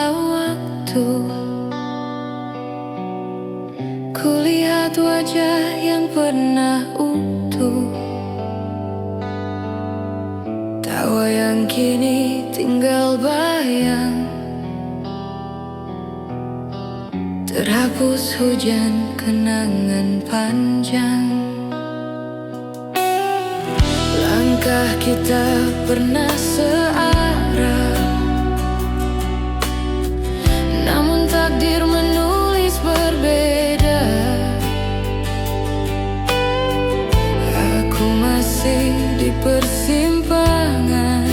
jendela waktu, kulihat wajah yang pernah utuh, tawa yang kini tinggal bayang, terhapus hujan kenangan panjang. Langkah kita pernah searah, namun takdir menulis berbeda. Aku masih di persimpangan,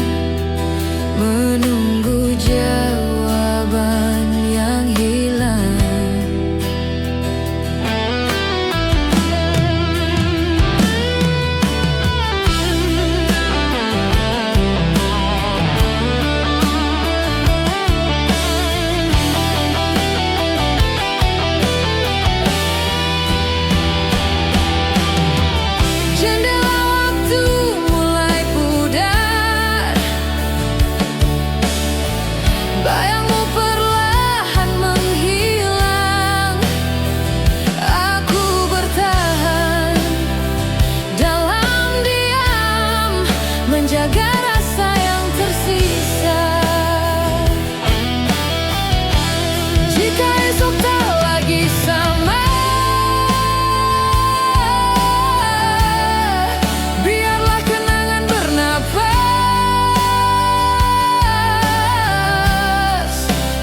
menunggu jawaban yang hilang. Bayangmu perlahan menghilang, aku bertahan dalam diam, menjaga rasa yang tersisa. Jika esok tak lagi sama, biarlah kenangan bernapas.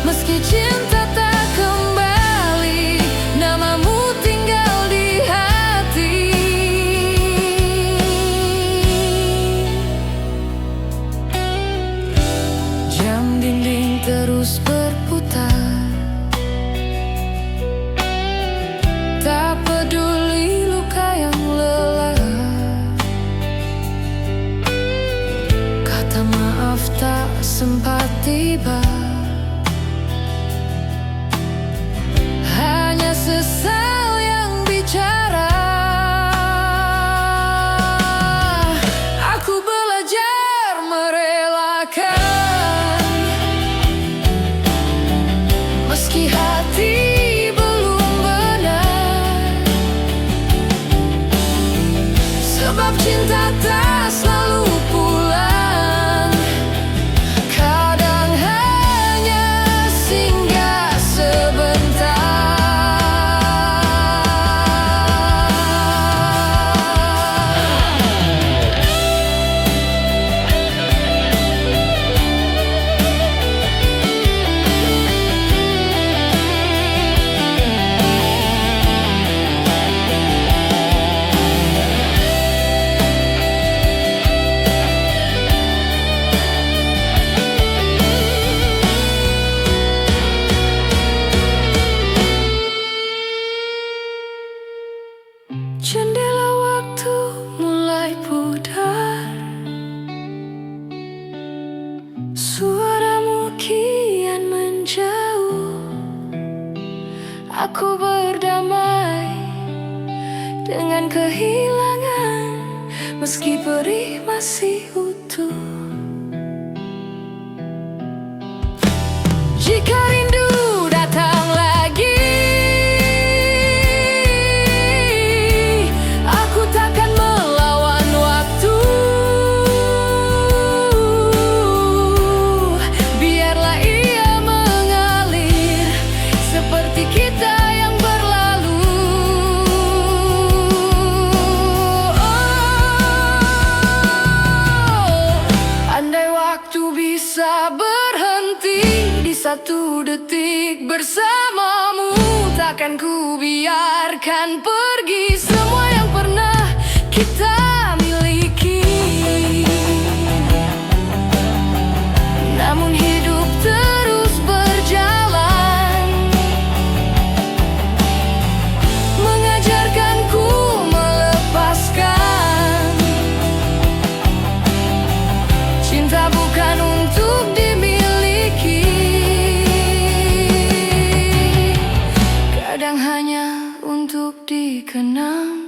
Meski cinta tak kembali, namamu tinggal di hati. Jam dinding terus berputar, tak peduli luka yang lelah. Kata maaf tak sempat tiba, hanya sesal yang bicara. Aku belajar merelakan, meski hati belum benar, sebab cinta tak selalu pulang. Kadang hanya singgah sebentar. Jendela waktu mulai pudar, suaramu kian menjauh. Aku berdamai dengan kehilangan, meski perih masih utuh. Jika rindu datang lagi, aku takkan melawan waktu. Biarlah ia mengalir seperti kita yang berlalu. Andai waktu bisa berhenti di satu detik bersamamu, takkan ku biarkan pergi semua yang pernah kita miliki. Namun hidup terus berjalan, mengajarkanku melepaskan. Cinta bukan untuk dimiliki, kadang hanya untuk dikenang.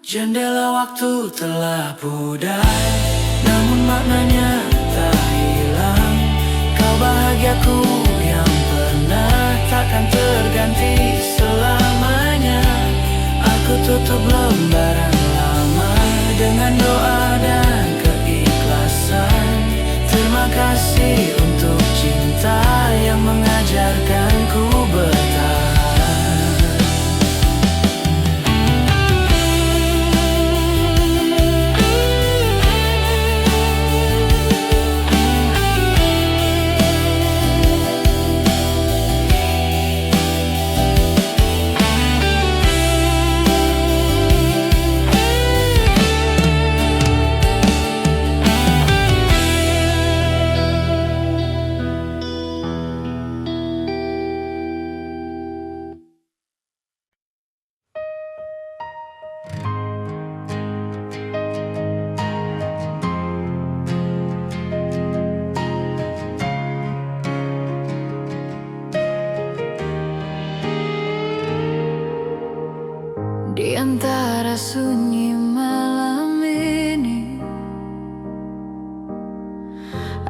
Jendela waktu telah pudar, namun maknanya tak hilang. Kau bahagiaku yang sunyi malam ini,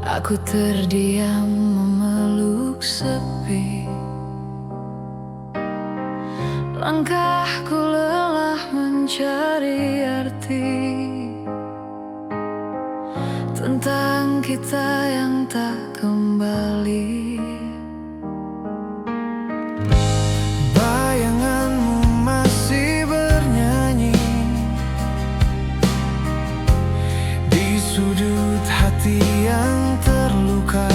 aku terdiam memeluk sepi. Langkahku lelah mencari arti tentang kita yang tak kembali. Bayanganmu masih bernyanyi di sudut hati yang terluka.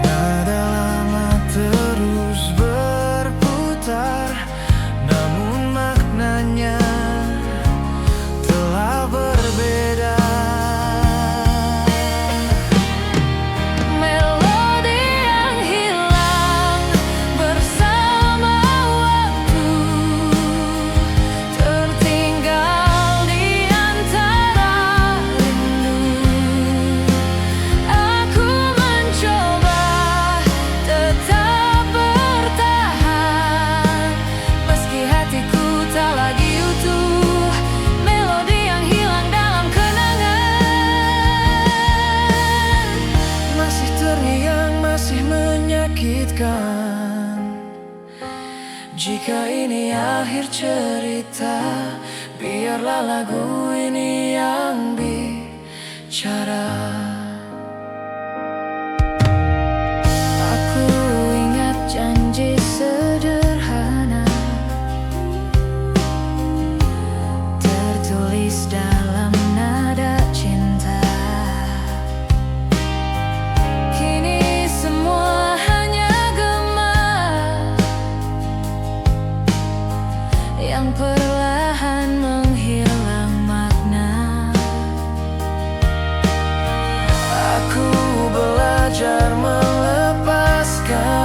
Nada lama terus berputar, namun maknanya telah berbeda. Melodi yang hilang bersama waktu, tertinggal di antara rindu. Aku mencoba tetap bertahan, meski hatiku tak lagi utuh. Melodi yang hilang dalam kenangan, Masih terngiang, masih menyakitkan. jika ini akhir cerita, biarlah lagu ini yang bicara. Aku ingat janji sederhana tertulis dalam nada cinta. Kini semua hanya gema yang perlahan menghilang makna. Aku belajar melepaskan,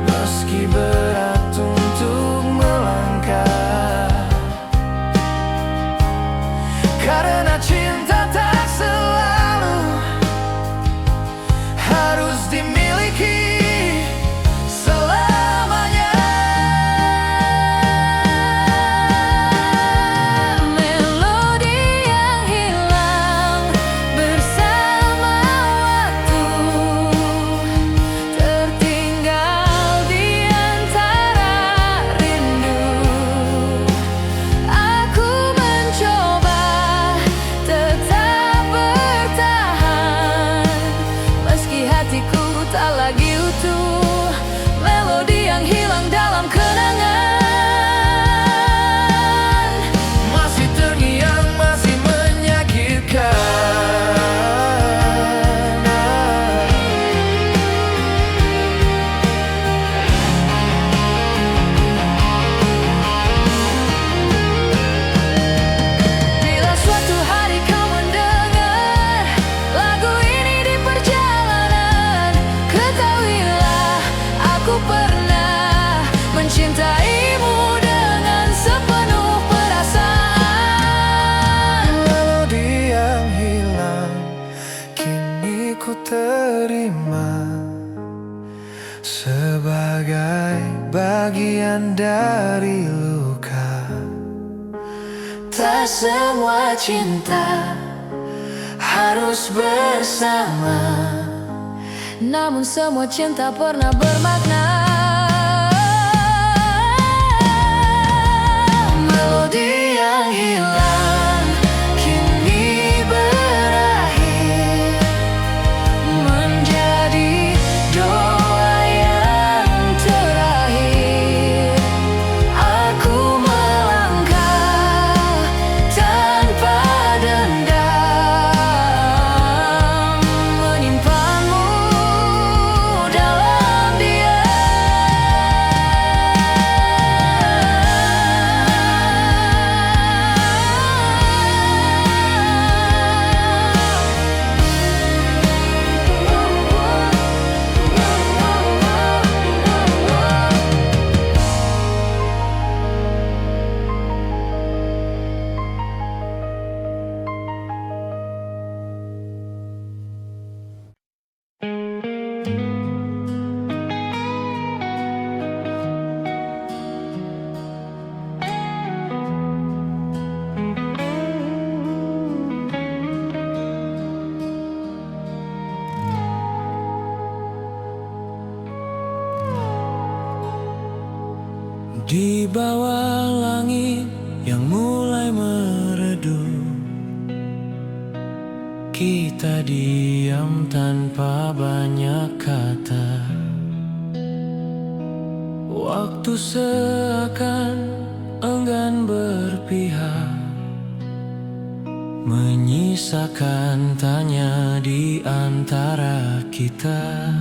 meski berat untuk melangkah. Karena cinta tak selalu harus dimiliki selamanya. Melodi yang hilang bersama waktu, tertinggal di antara rindu. Aku mencoba tetap bertahan, meski hatiku tak lagi utuh. Melodi yang hilang dalam kenangan, Masih terngiang, masih menyakitkan. bila suatu hari kau mendengar lagu ini di perjalanan, ketahuilah aku pernah mencintaimu dengan sepenuh perasaan. Melodi yang hilang kini ku terima sebagai bagian dari luka. Tak semua cinta harus bersama, namun semua cinta pernah bermakna. Melodi yang hilang kini berakhir menjadi doa yang terakhir. Aku melangkah tanpa dendam, menyimpanmu dalam diam. Di bawah langit yang mulai meredup, kita diam tanpa banyak kata. Waktu seakan enggan berpihak, menyisakan tanya di antara kita.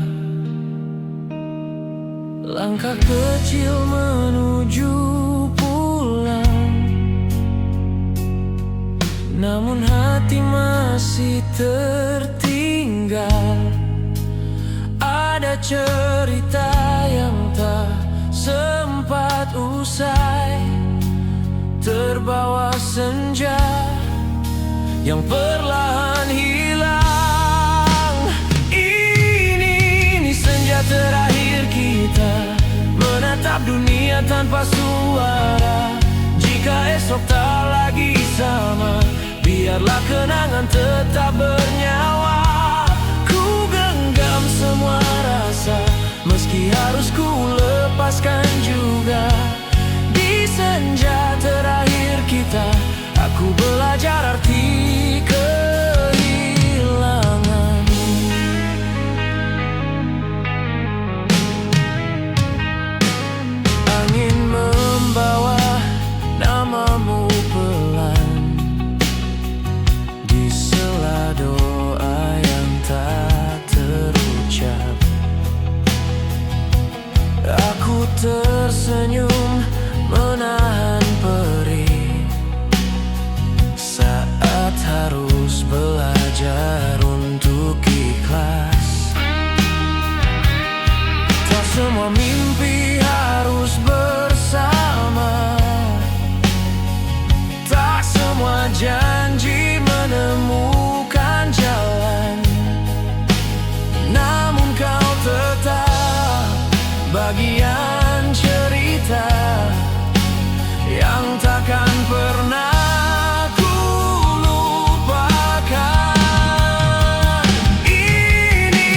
Langkah kecil menuju pulang, namun hati masih tertinggal. Ada cerita yang tak sempat usai, terbawa senja yang perlahan hilang. Ini senja terakhir kita menatap dunia tanpa suara. Jika esok tak lagi sama, biarlah kenangan tetap bernyawa. Ku genggam semua rasa, meski harus ku lepaskan juga. Di senja terakhir kita, aku belajar arti kehilangan. Angin membawa namamu pelan di sela doa yang tak terucap. Aku tersenyum menahan perih saat harus belajar untuk ikhlas. Tak semua mimpi harus bersama, tak semua janji menemukan jalan. Namun kau tetap bagian cerita yang takkan pernah ku lupakan. Ini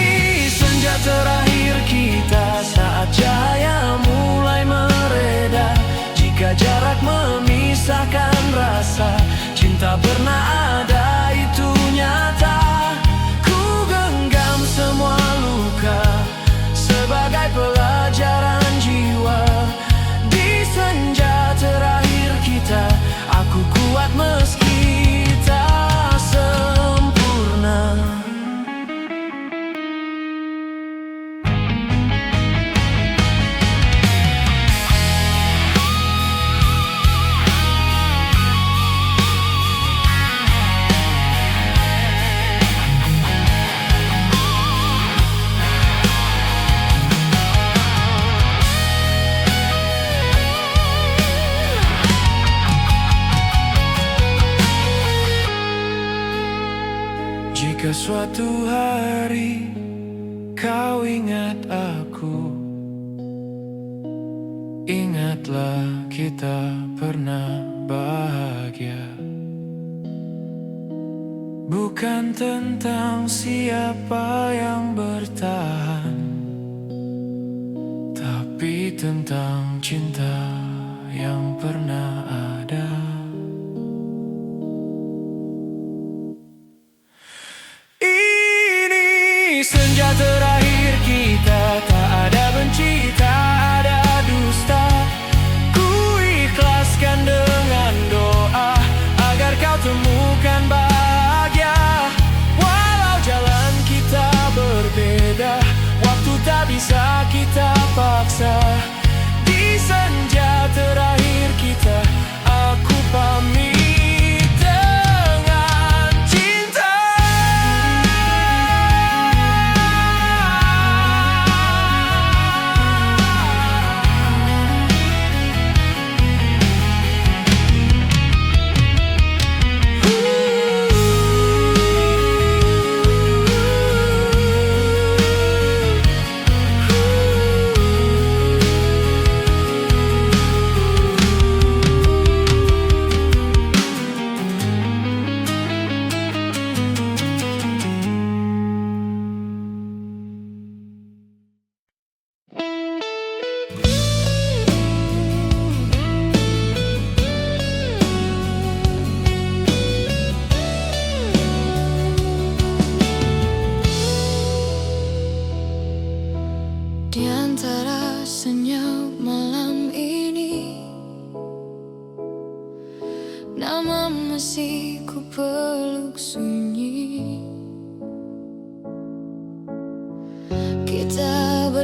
senja terakhir kita, saat cahaya mulai mereda. Jika jarak memisahkan rasa, cinta pernah ada, itu nyata. Ku genggam semua luka sebagai pelajaran jiwa. Di senja terakhir kita, aku kuat meski tak sempurna. Jika suatu hari kau ingat aku, ingatlah kita pernah bahagia. Bukan tentang siapa yang bertahan, tapi tentang cinta yang pernah ada. Senja terakhir kita, tak ada benci, tak ada dusta. Ku ikhlaskan dengan doa agar kau temukan bahagia. Walau jalan kita berbeda, waktu tak bisa kita paksa. Di senja terakhir kita, aku pamit.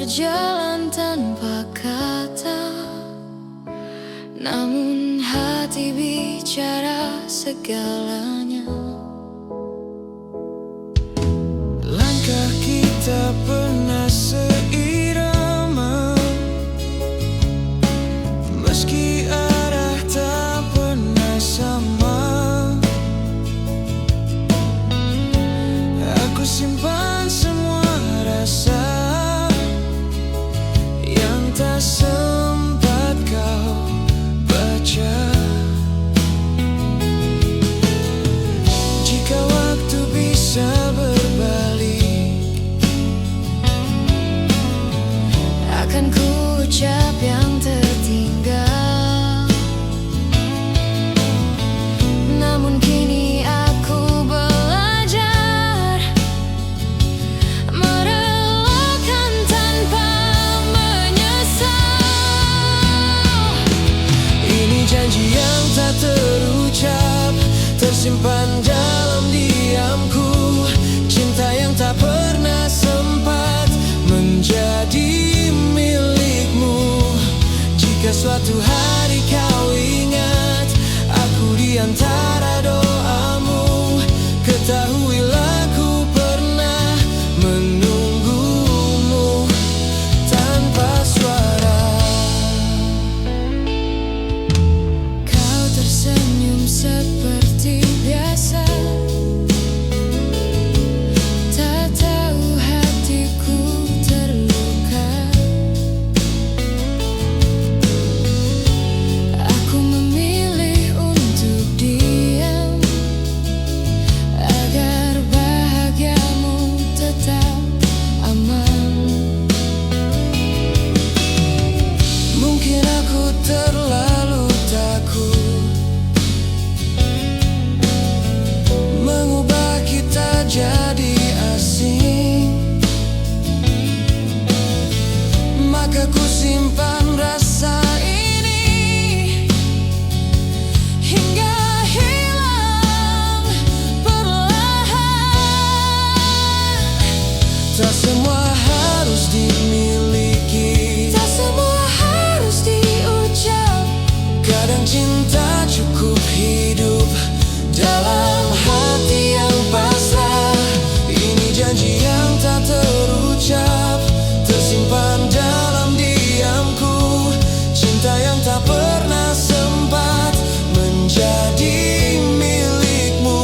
berjalan tanpa kata, namun hati bicara segalanya. Langkah kita pernah seirama, meski arah tak pernah sama. Aku simpan semua rasa yang tak sempat kau baca. Jika waktu bisa berbalik, akan ku ucap yang tertinggal. Namun kini aku belajar merelakan tanpa menyesal. ini janji yang tak terucap, tersimpan dalam diamku. Cinta yang tak pernah sempat menjadi milikmu. Jika suatu hari kau ingat aku di antara doamu, ketahuilah ku pernah menunggumu tanpa suara. Kau tersenyum seperti biasa, tak tahu hatiku terluka. Aku memilih untuk diam agar bahagiamu tetap aman. Mungkin aku terlalu takut mengubah kita jadi asing, maka ku simpan rasa ini Hingga hilang perlahan. tak semua harus dimiliki, Tak semua harus diucap. kadang cinta cukup hidup dalam hati yang pasrah. Ini janji yang tak terucap, tersimpan dalam diamku. Cinta yang tak pernah sempat menjadi milikmu.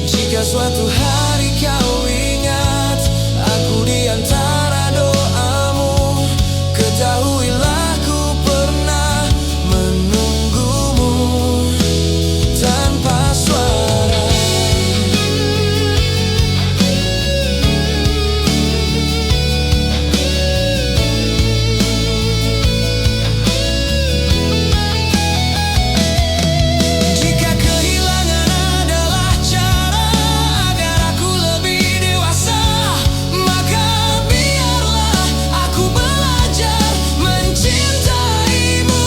Jika suatu hari kau ingat aku di antara doamu, ketahuilah ku pernah menunggumu tanpa suara. Jika kehilangan adalah cara agar aku lebih dewasa, maka biarlah aku belajar mencintaimu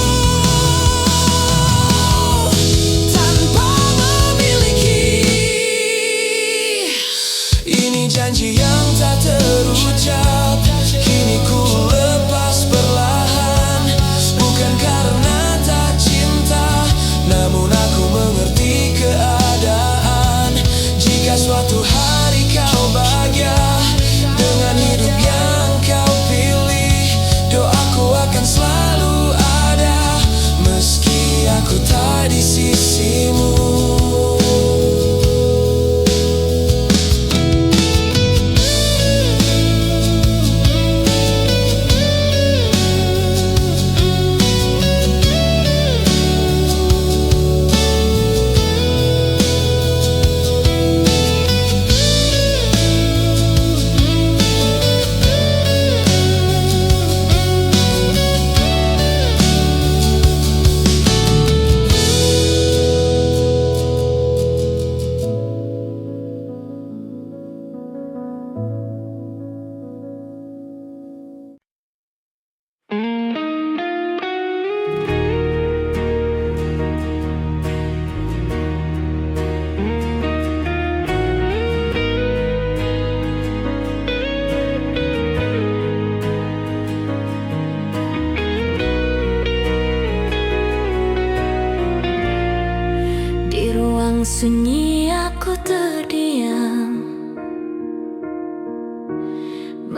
tanpa memiliki. Ini janji yang tak terucap, kini ku lepas perlahan. Bukan karena tak cinta, namun aku mengerti keadaan. Jika suatu hari kau bahagia dengan hidup yang kau pilih, doaku akan selalu ada meski aku tak di sisimu.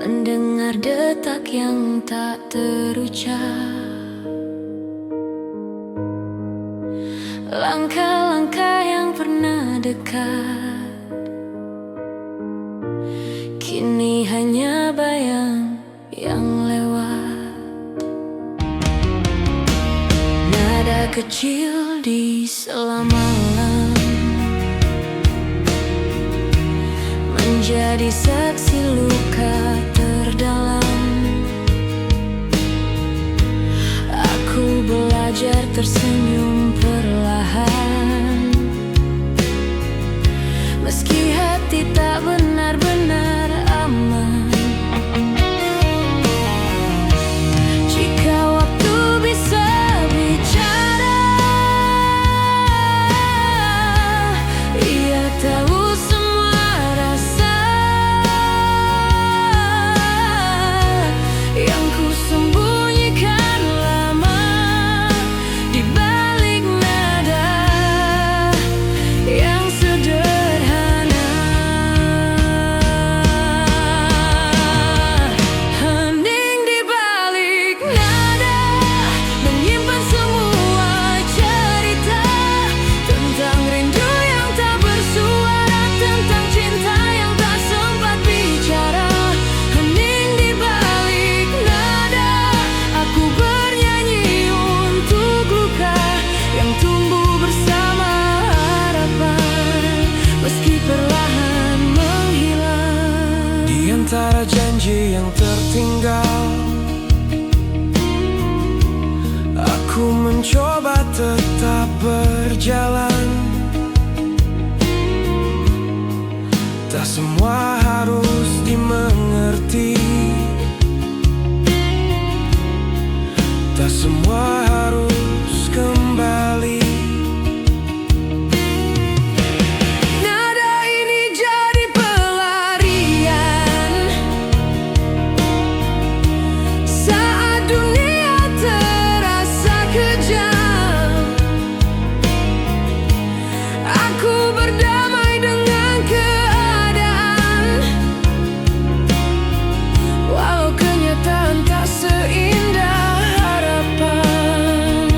mendengar detak yang tak terucap. Langkah-langkah yang pernah dekat kini hanya bayang yang lewat. Nada kecil di sela malam menjadi saksi luka terdalam. Aku belajar tersenyum perlahan, meski hati tak benar-benar aman. Jika waktu bisa bicara, ia tahu semua rasa yang ku sembunyikan lama di balik nada yang sederhana. Hening di balik nada menyimpan semua cerita tentang rindu yang tak bersuara, tentang cinta yang tak sempat bicara. Hening di balik nada aku bernyanyi untuk luka yang tumbuh bersama harapan, meski perlahan menghilang. Di antara janji yang tertinggal, aku mencoba tetap berjalan. Tak semua harus dimengerti, tak semua harus kembali. Nada ini jadi pelarian saat dunia terasa kejam. Aku berdamai dengan keadaan, walau kenyataan tak seindah harapan.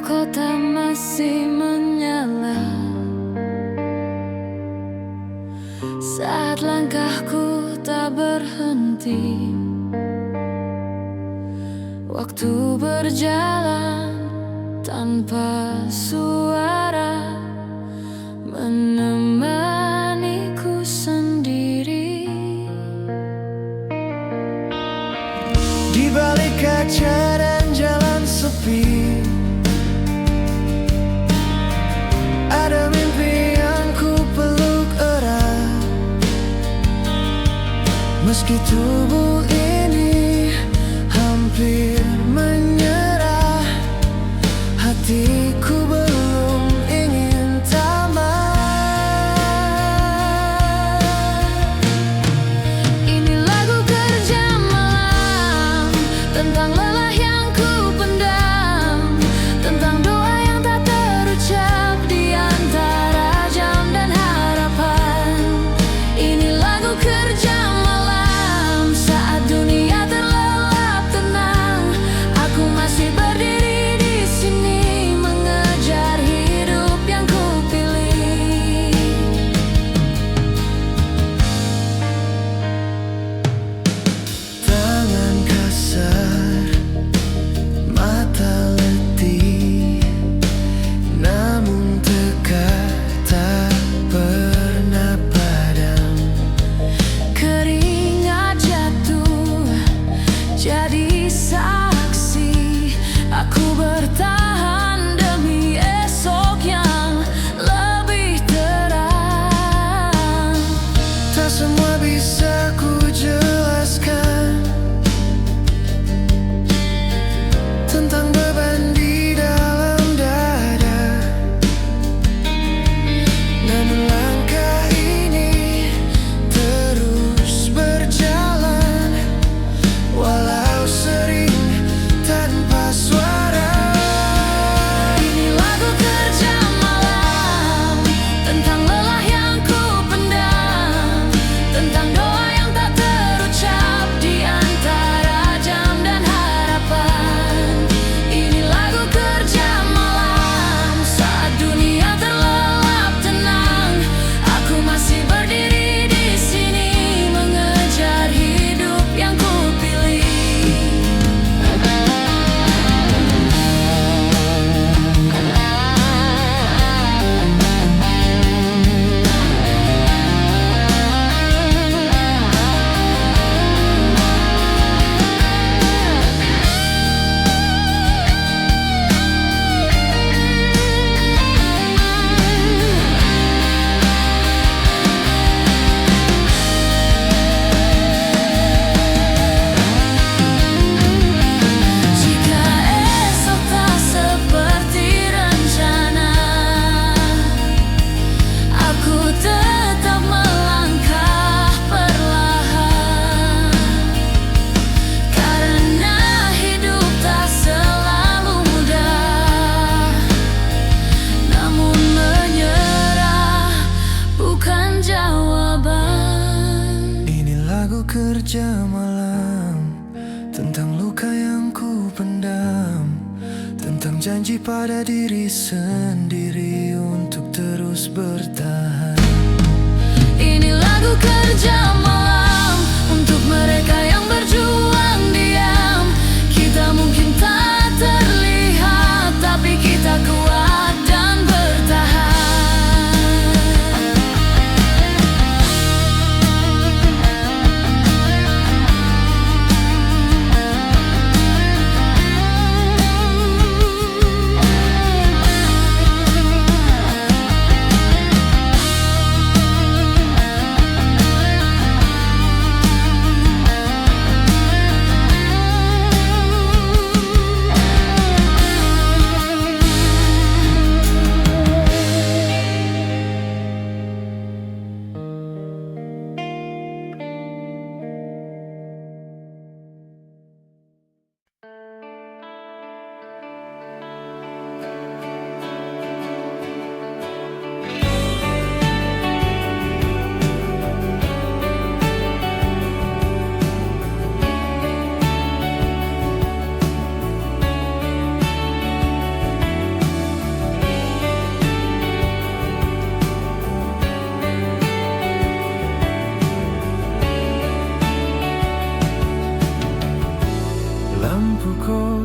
kota masih menyala saat langkahku tak berhenti. Waktu berjalan tanpa suara, menemaniku sendiri. Di balik kaca dan jalan sepi, ada mimpi yang ku peluk erat. Meski tubuh ini hampir menyerah, hatiku belum ingin tamat. Ini lagu kerja malam tentang lelah yang ku pendam, tentang doa yang tak terucap di antara jam dan harapan. Ini lagu kerja malam saat dunia terlelap tenang. Aku masih berdiri di sini mengejar hidup yang ku pilih. Tangan kasar, mata letih, namun tekad tak pernah padam. Keringat jatuh jadi saksi, aku bertahan demi esok yang lebih terang. Tak semua bisa ku jelaskan tentang beban di dalam dada, namun langkah ini terus berjalan, walau sering tanpa suara. Ini lagu kerja malam tentang lelah yang ku pendam, tentang doa yang tak terucap di antara jam dan harapan. Ini lagu kerja malam saat dunia terlelap tenang. Aku masih berdiri di sini mengejar hidup yang ku pilih. Jika esok tak seperti rencana, aku tetap melangkah perlahan. Karena hidup tak selalu mudah, namun menyerah bukan jawaban. Ini lagu kerja malam tentang luka yang ku pendam, tentang janji pada diri sendiri untuk terus bertahan. Ini lagu kerja malam untuk mereka yang berjuang diam. Kita mungkin tak terlihat, tapi kita kuat dan bertahan.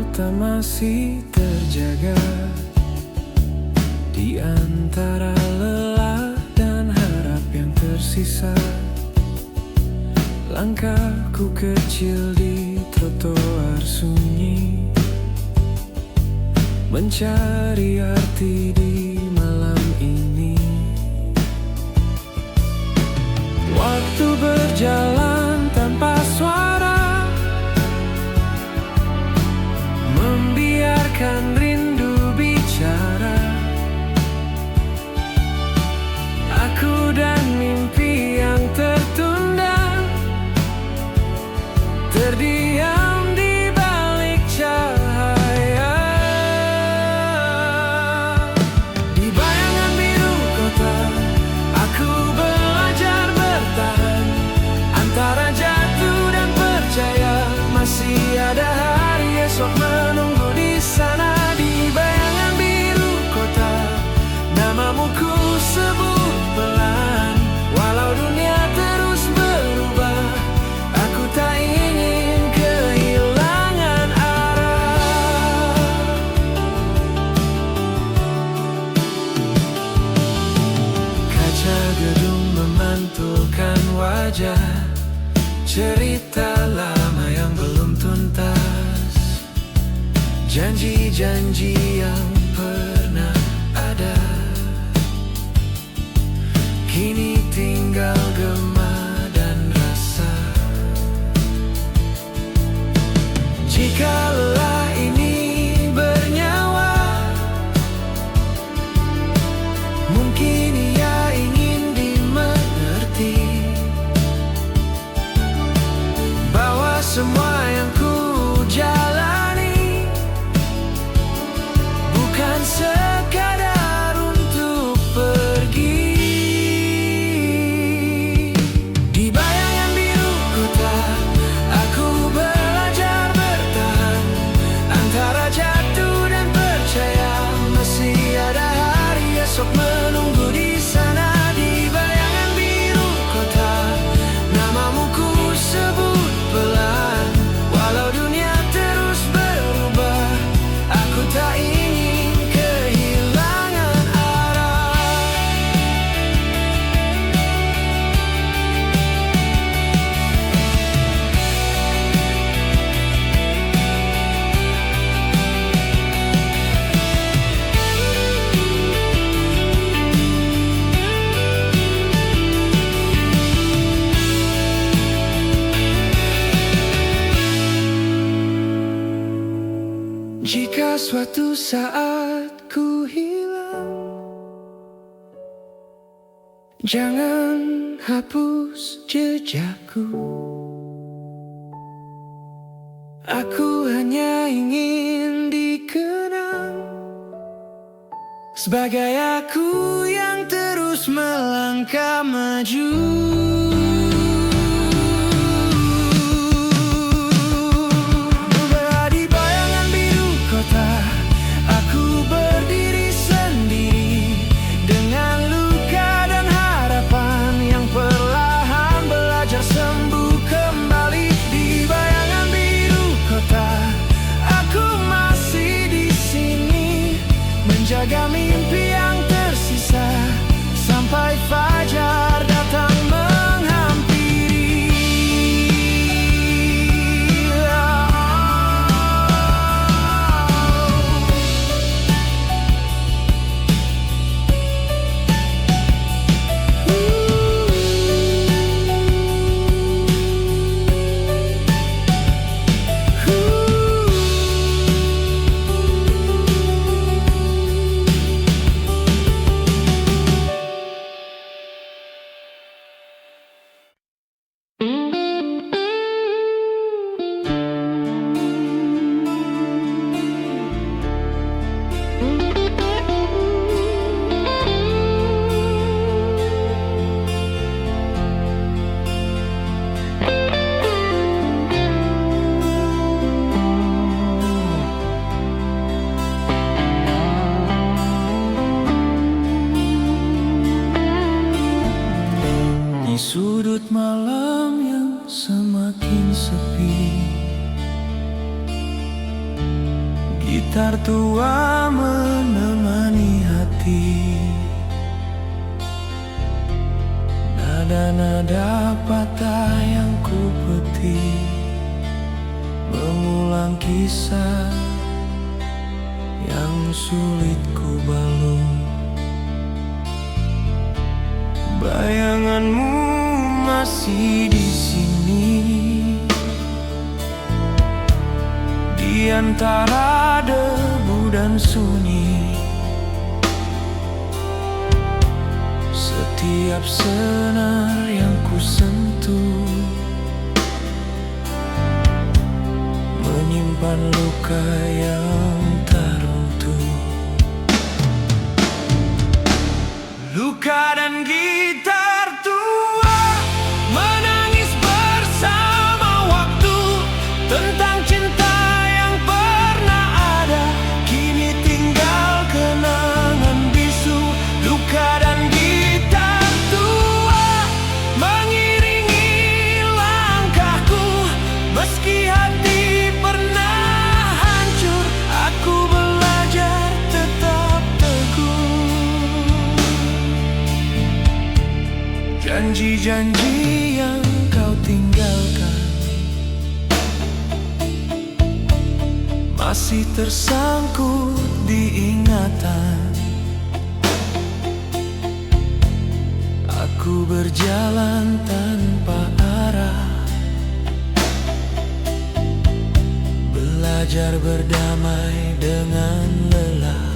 kita masih terjaga di antara lelah dan harap yang tersisa. Langkahku kecil di trotoar sunyi, mencari arti di malam ini. Waktu berjalan tanpa suara, membiarkan rindu bicara. Aku dan mimpi yang tertunda terdiam di balik cahaya. Di bayangan biru kota, aku belajar bertahan antara jatuh dan percaya. Masih ada hari esok menunggu di sana. Di bayangan biru kota, namamu ku sebut pelan. Walau dunia terus berubah, aku tak ingin kehilangan arah. Kaca gedung memantulkan wajah, cerita lama yang belum tuntas, janji-janji yang pernah ada, kini tinggal gema dan rasa. Jika lelah ini bernyawa, mungkin ia ingin dimengerti, bahwa semua yang ku jalani bukan sekadar untuk pergi. Di bayangan biru kota, aku belajar bertahan antara jatuh dan percaya. Masih ada hari esok menunggu di sana. Di bayangan biru kota, namamu ku sebut pelan. Walau dunia terus berubah, aku tak ingin kehilangan arah. Jika suatu saat ku hilang, jangan hapus jejakku. Aku hanya ingin dikenang sebagai aku yang terus melangkah maju. Di bayangan biru kota, aku berdiri sendiri dengan luka dan harapan yang perlahan belajar sembuh kembali. Di bayangan biru kota, aku masih di sini menjaga mimpi yang tersisa sampai fajar datang menghampiri. Gitar tua menemani hati, nada-nada patah yang ku petik, mengulang kisah yang sulit ku balut. Bayanganmu masih di sini, di antara debu dan sunyi. Setiap senar yang ku sentuh menyimpan luka yang tak runtuh. Luka dan gitar tua menangis bersama waktu tentang cinta yang pernah ada, kini tinggal kenangan bisu. Luka dan gitar tua mengiringi langkahku, meski hati pernah hancur, aku belajar tetap teguh. Janji-janji yang kau tinggalkan masih tersangkut di ingatan. Aku berjalan tanpa arah, belajar berdamai dengan lelah,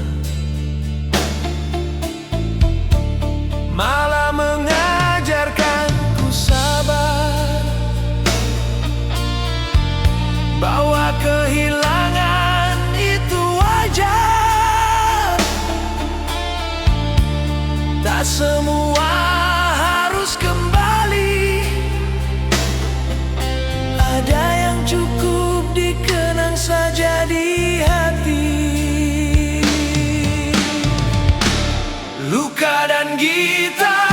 malah mengajarkanku sabar, bahwa kehilangan itu wajar. Tak semua harus kembali, ada yang cukup dikenang saja di hati. Luka dan gitar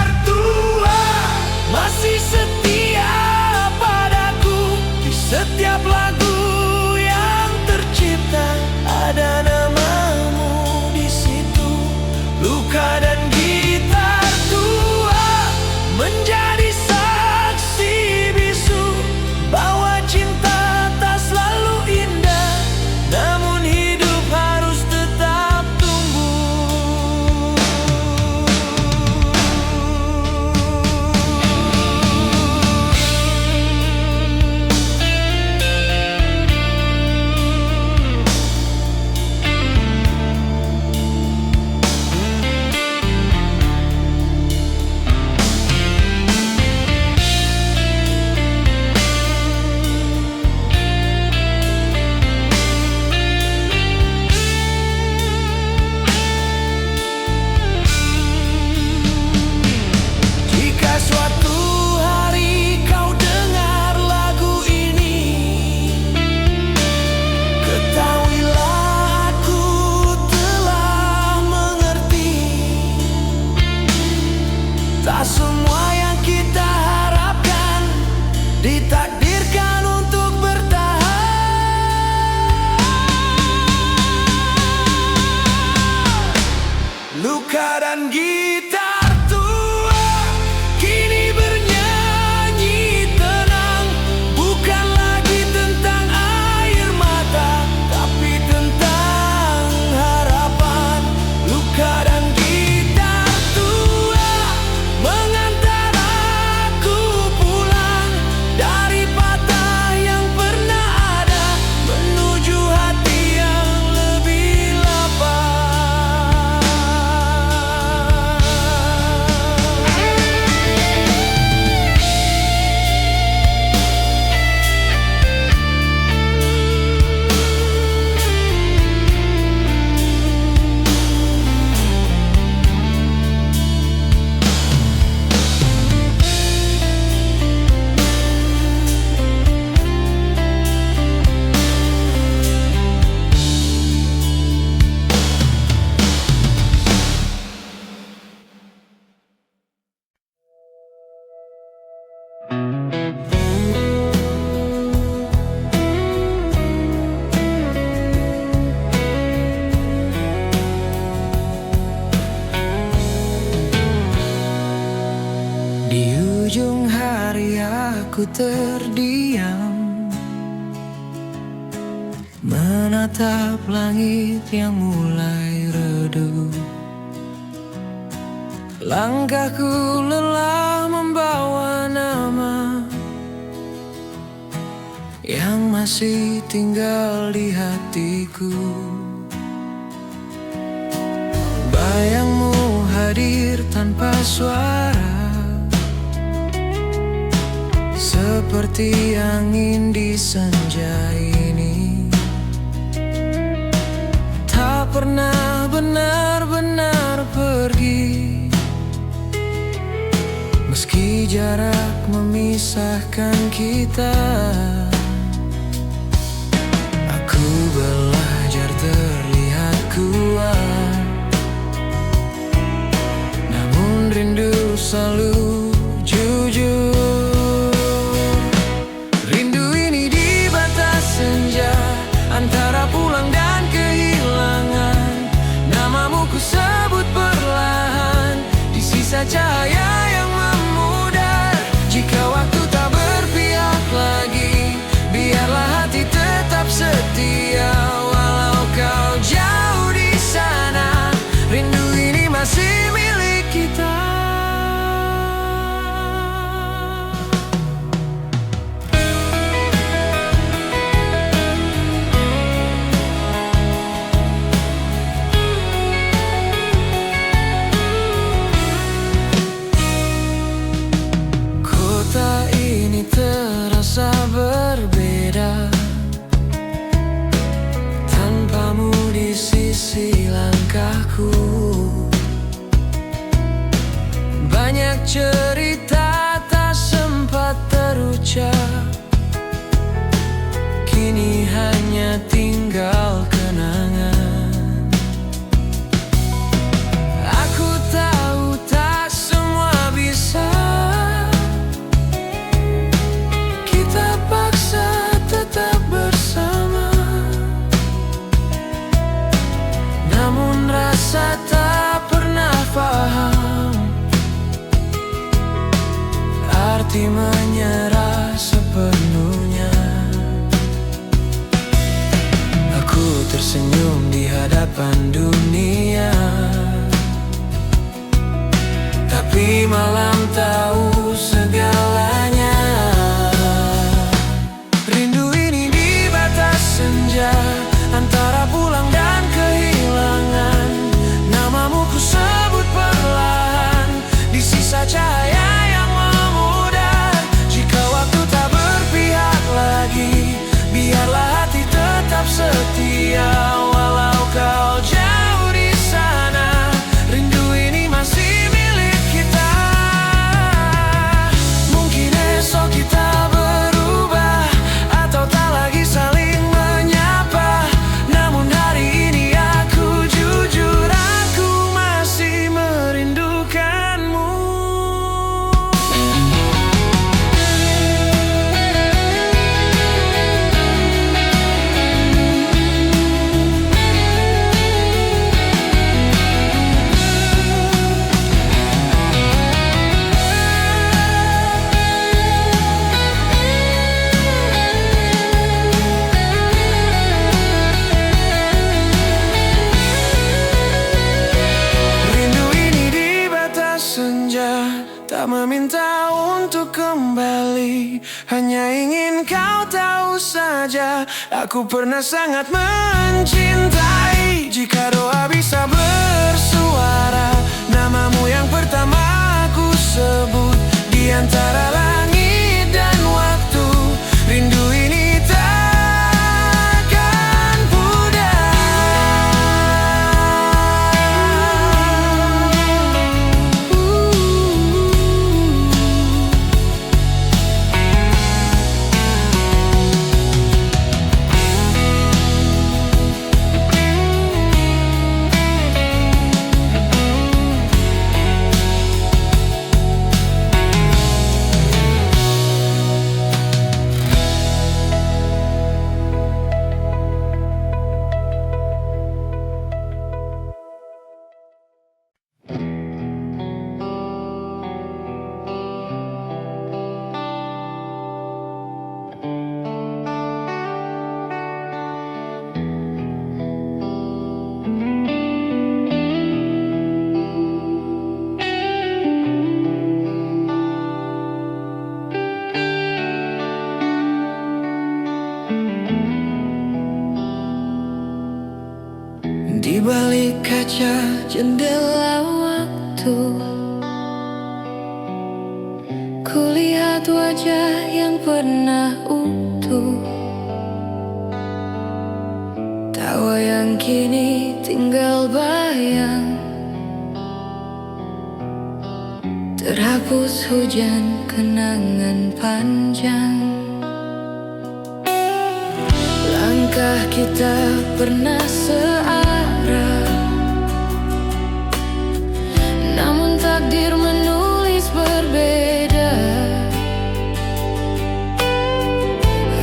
Aku terdiam, menatap langit yang mulai redup. Langkahku lelah membawa nama yang masih tinggal di hatiku. Bayangmu hadir tanpa suara, seperti angin di senja ini. Tak pernah benar-benar pergi, meski jarak memisahkan kita. Aku belajar terlihat kuat, namun rindu selalu jujur. Rindu ini di batas senja, antara pulang dan kehilangan. Namamu ku sebut perlahan, di sisa cahaya yang memudar. Jika waktu tak berpihak lagi, biarlah hati tetap setia. Walau kau jauh di sana, rindu ini masih milik kita. Kota ini terasa berbeda, tanpamu di sisi langkahku. Banyak cerita tak sempat terucap, kini hanya tinggal kenangan. Aku tahu tak semua bisa kita paksa tetap bersama, namun rasa tak pernah paham arti menyerah sepenuhnya. Aku tersenyum di hadapan dunia, tapi malam tahu segalanya. Rindu ini di batas senja, antara pulang dan kehilangan. Namamu ku sebut perlahan, di sisa cahaya yang memudar. Jika waktu tak berpihak lagi, biarlah hati tetap setia. Walau kau jauh di sana, rindu ini masih milik kita. Mungkin esok kita berubah, atau tak lagi saling menyapa. Namun hari ini aku jujur, aku masih merindukanmu. Rindu ini di batas senja, tak meminta untuk kembali, hanya ingin kau tahu saja, aku pernah sangat mencintai. Jika doa bisa bersuara, namamu yang pertama aku sebut. Di antara langit dan waktu, rindu ini takkan pudar. Di balik kaca jendela waktu, kulihat wajah yang pernah utuh, tawa yang kini tinggal bayang, terhapus hujan kenangan panjang. Langkah kita pernah searah, namun takdir menulis berbeda.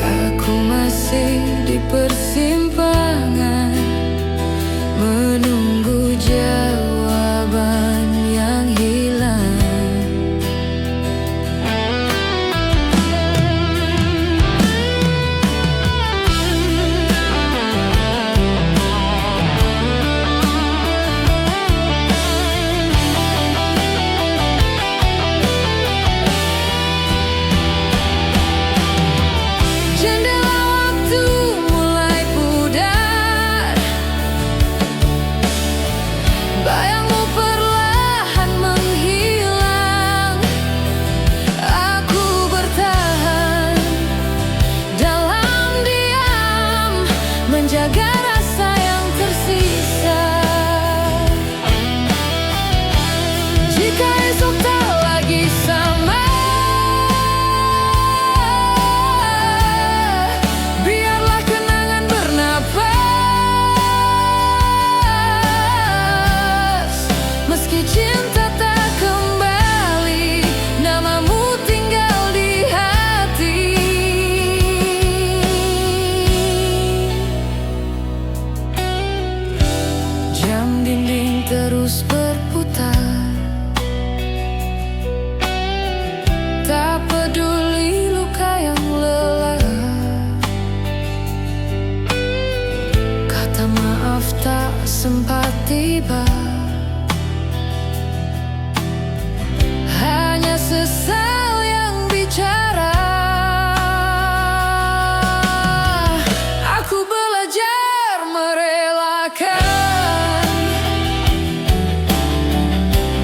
Aku masih di persimpangan, menunggu jawaban yang hilang. Menjaga rasa yang tersisa. Jika esok tak lagi sama, biarlah kenangan bernapas. Meski cinta tak kembali, namamu tinggal di hati. Jam dinding terus berputar, tak peduli luka yang lelah. Kata maaf tak sempat tiba, hanya sesal yang bicara. Aku belajar merelakan,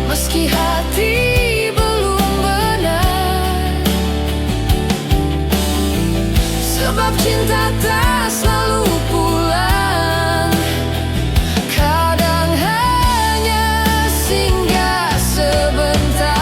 meski hati belum benar, sebab cinta tak selalu pulang. Kadang hanya singgah sebentar.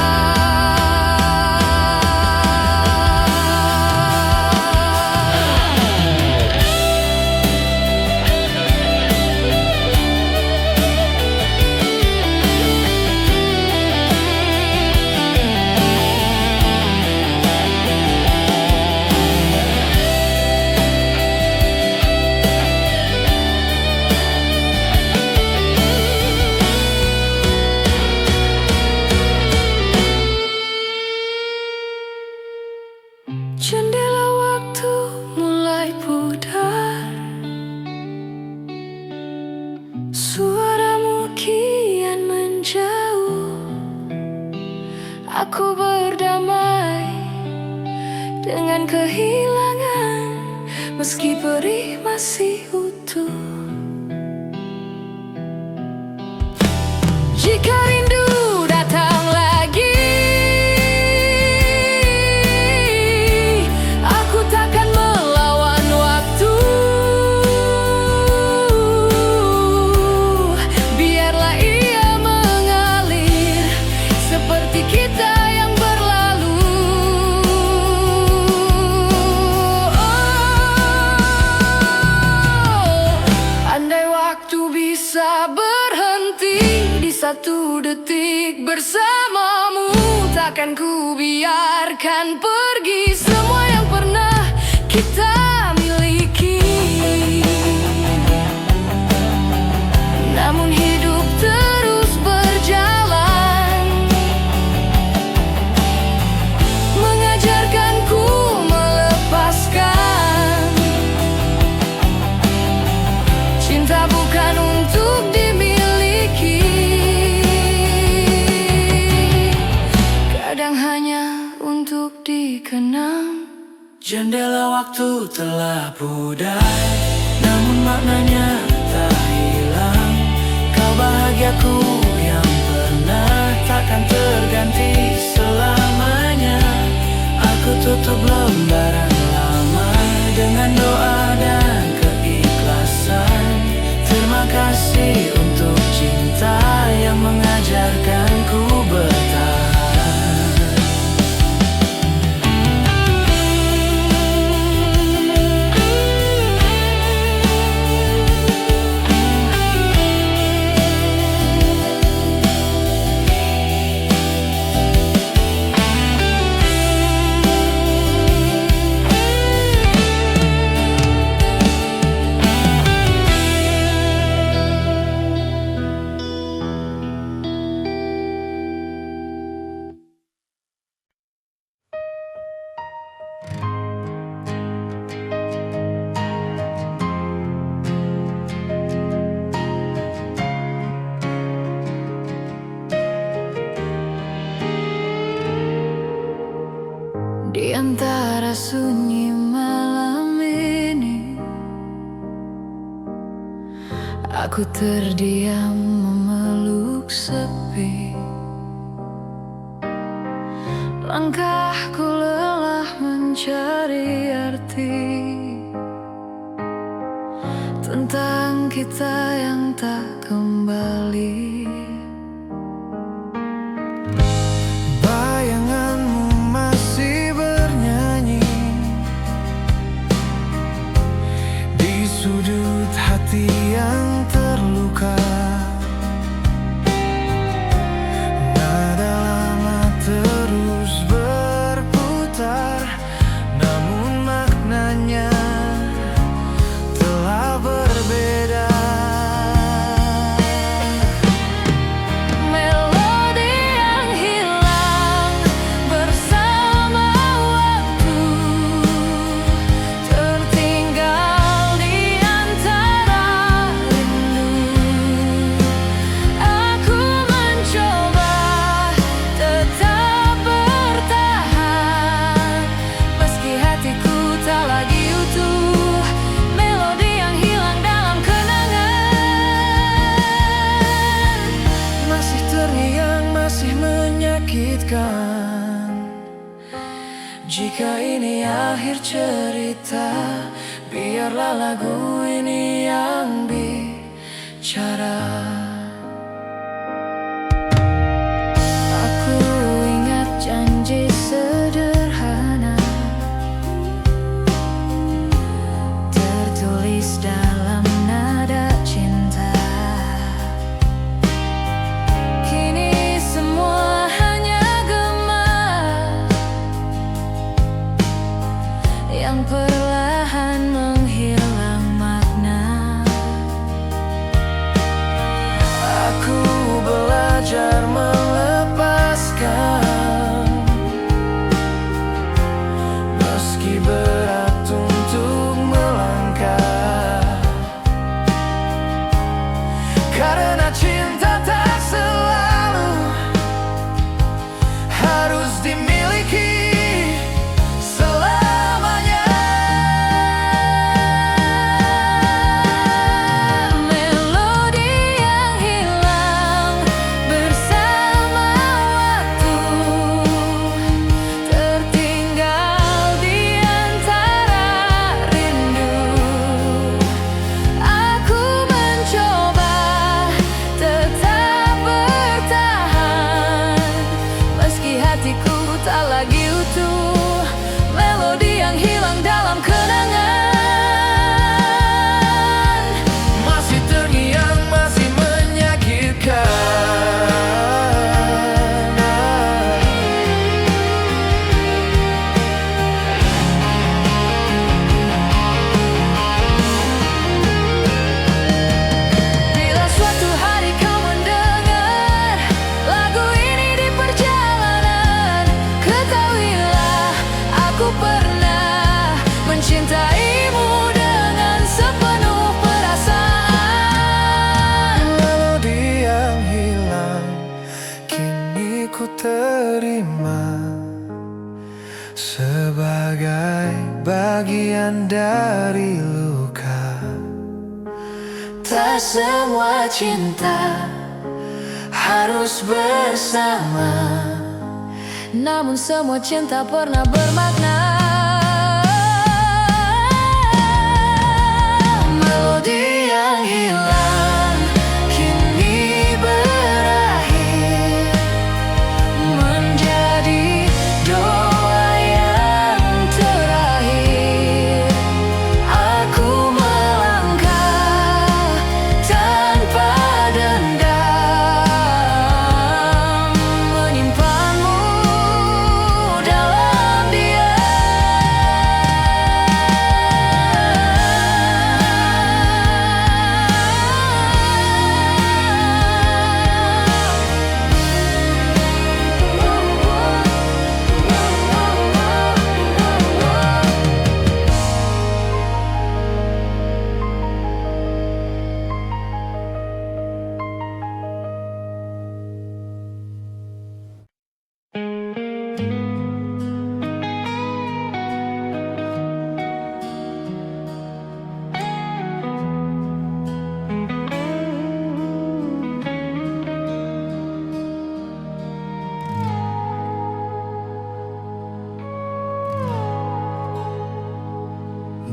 Jendela waktu mulai pudar, suaramu kian menjauh. Aku berdamai dengan kehilangan, meski perih masih utuh. Jika rindu datang lagi, aku takkan melawan waktu. Biarlah ia mengalir seperti kita yang berlalu. Andai waktu bisa berhenti di satu detik bersamamu, takkan ku biarkan pergi semua yang pernah kita miliki. Namun hidup terus berjalan, mengajarkanku melepaskan. Cinta bukan untuk dimiliki, kadang hanya untuk dikenang. jendela waktu telah pudar, namun maknanya tak hilang. tutup lembaran lama dengan doa dan keikhlasan. Terima kasih untuk cinta yang mengajarkanku bertahan. Di antara sunyi malam ini, aku terdiam memeluk sepi. Langkahku lelah mencari arti tentang kita yang tak kembali. Sudut hati yang terluka, nada lama terus berputar, namun maknanya telah berbeda. Melodi yang hilang bersama waktu, tertinggal Jika ini akhir cerita, biarlah lagu ini yang bicara. aku ingat janji sederhana tertulis dalam nada cinta. Kini semua hanya gema yang perlahan menghilang makna. Aku belajar melepaskan, meski berat untuk melangkah, karena cinta tak selalu harus dimiliki. Tak lagi utuh, melodi yang hilang dalam kenangan. Masih terngiang, masih menyakitkan. Bila suatu hari kau mendengar lagu ini di perjalanan, ketahuilah aku pernah mencintaimu dengan sepenuh perasaan. Melodi yang hilang kini ku terima sebagai bagian dari luka. Tak semua cinta harus bersama, Namun semua cinta pernah bermakna.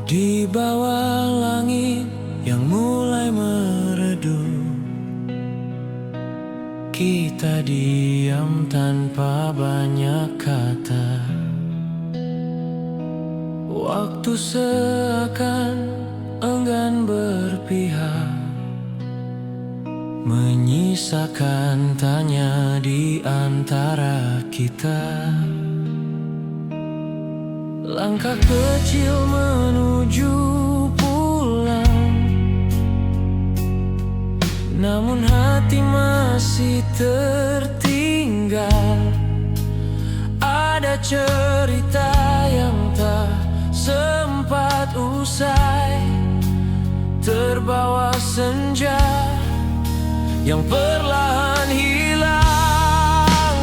Di bawah langit yang mulai meredup, kita diam tanpa banyak kata. Waktu seakan enggan berpihak, menyisakan tanya di antara kita. Langkah kecil menuju pulang, namun hati masih tertinggal. Ada cerita yang tak sempat usai, terbawa senja yang perlahan hilang.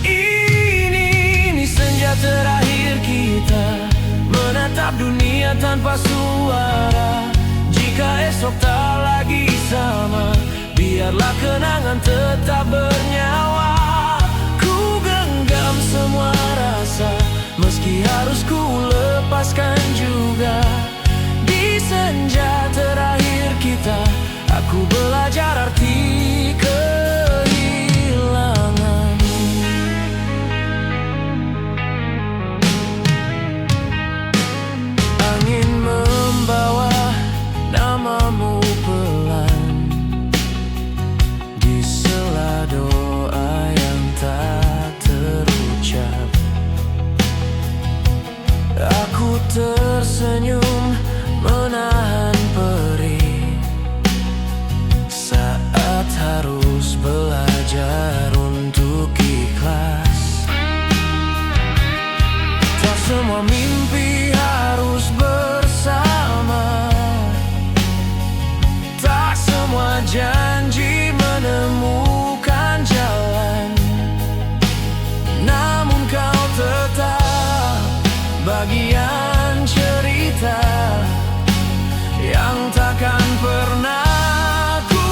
Ini senja terakhir kita menatap dunia tanpa suara. Jika esok tak lagi sama, biarlah kenangan tetap bernyawa. Ku genggam semua rasa, meski harus ku lepaskan juga. Di senja terakhir kita, aku belajar arti kehilangan. Angin membawa namamu pelan di sela doa yang tak terucap. Aku tersenyum menahan perih saat harus belajar untuk ikhlas. Tak semua mimpi harus bersama, tak semua janji menemukan jalan. Namun kau tetap bagian cerita yang takkan pernah ku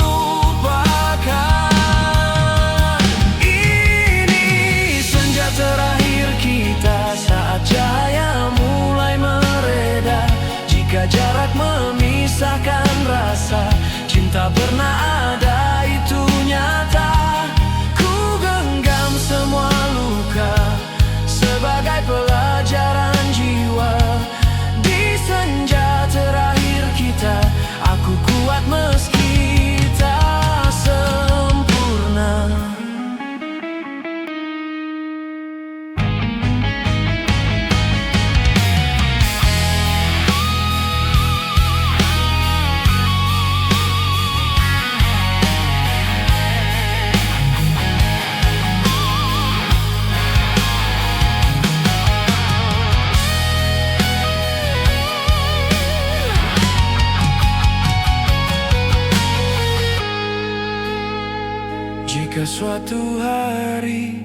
lupakan. Ini senja terakhir kita, saat cahaya mulai mereda. Jika jarak memisahkan rasa, cinta pernah ada, itu nyata. Ku genggam semua luka sebagai pelajaran jiwa. Di senja terakhir kita, aku kuat meski tak sempurna. Jika suatu hari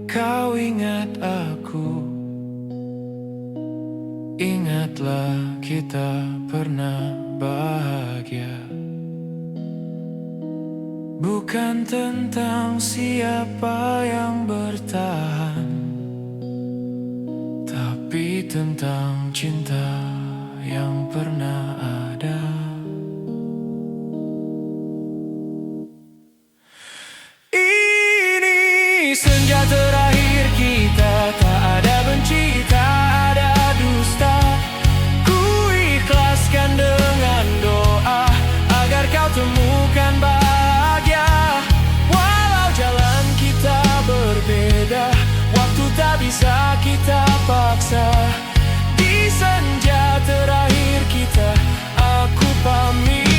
kau ingat aku, ingatlah kita pernah bahagia. Bukan tentang siapa yang bertahan, tapi tentang cinta yang pernah ada. Senja terakhir kita, tak ada benci, tak ada dusta. Ku ikhlaskan dengan doa agar kau temukan bahagia. Walau jalan kita berbeda, waktu tak bisa kita paksa. Di senja terakhir kita, aku pamit.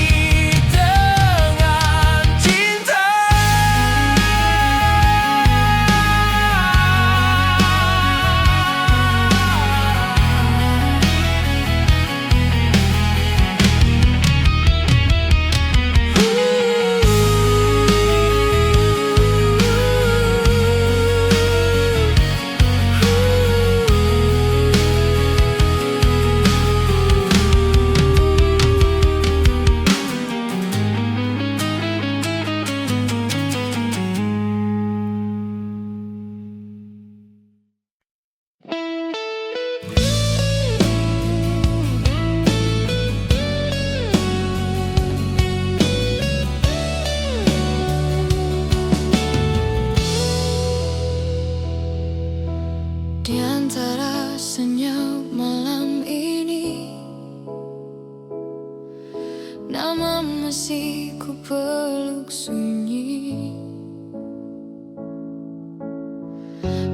malam masih ku peluk sunyi.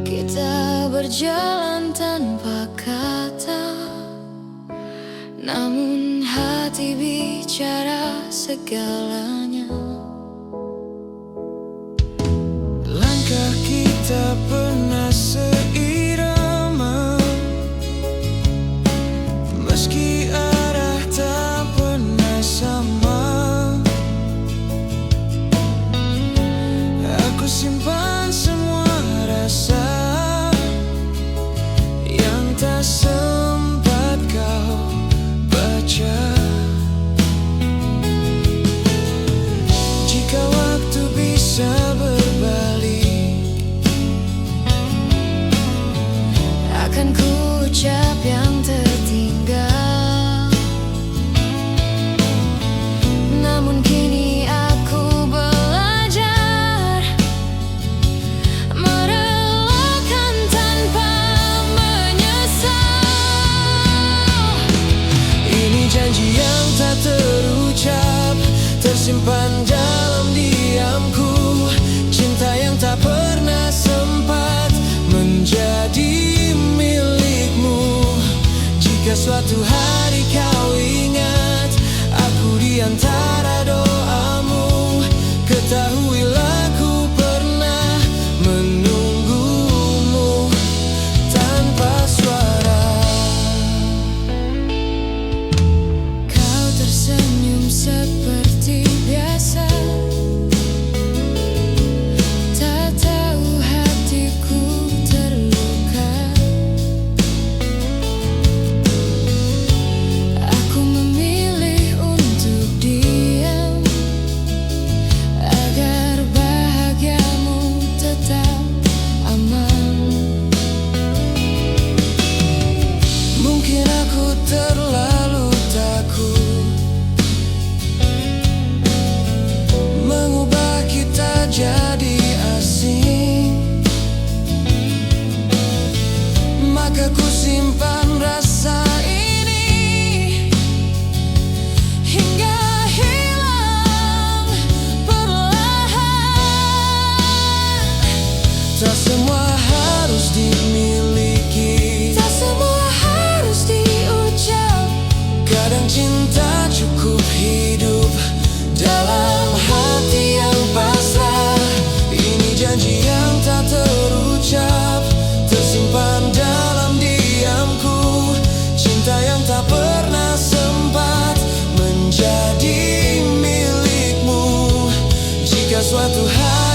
Kita berjalan tanpa kata, namun hati bicara segalanya. Langkah kita pernah seirama, meski arah tak pernah sama. Aku simpan semua rasa yang tak sempat kau baca. Jika waktu bisa berbalik, akan ku ucap yang tertinggal. Namun kini aku belajar merelakan tanpa menyesal. ini janji yang tak terucap, tersimpan dalam diamku. Cinta yang tak pernah sempat menjadi milikmu. Jika suatu hari kau ingat aku di antara doamu, ketahuilah ku pernah menunggumu tanpa suara. Kau tersenyum seperti biasa, tak tahu hatiku terluka. Aku memilih untuk diam agar bahagiamu tetap aman. Mungkin aku terlalu takut mengubah kita jadi asing, maka ku simpan rasa ini hingga hilang perlahan. Tak semua harus dimiliki, Tak semua harus diucap. kadang cinta cukup hidup dalam hati yang pasrah. Ini janji yang tak terucap, tersimpan dalam diamku. Cinta yang tak pernah sempat menjadi milikmu. Jika suatu hari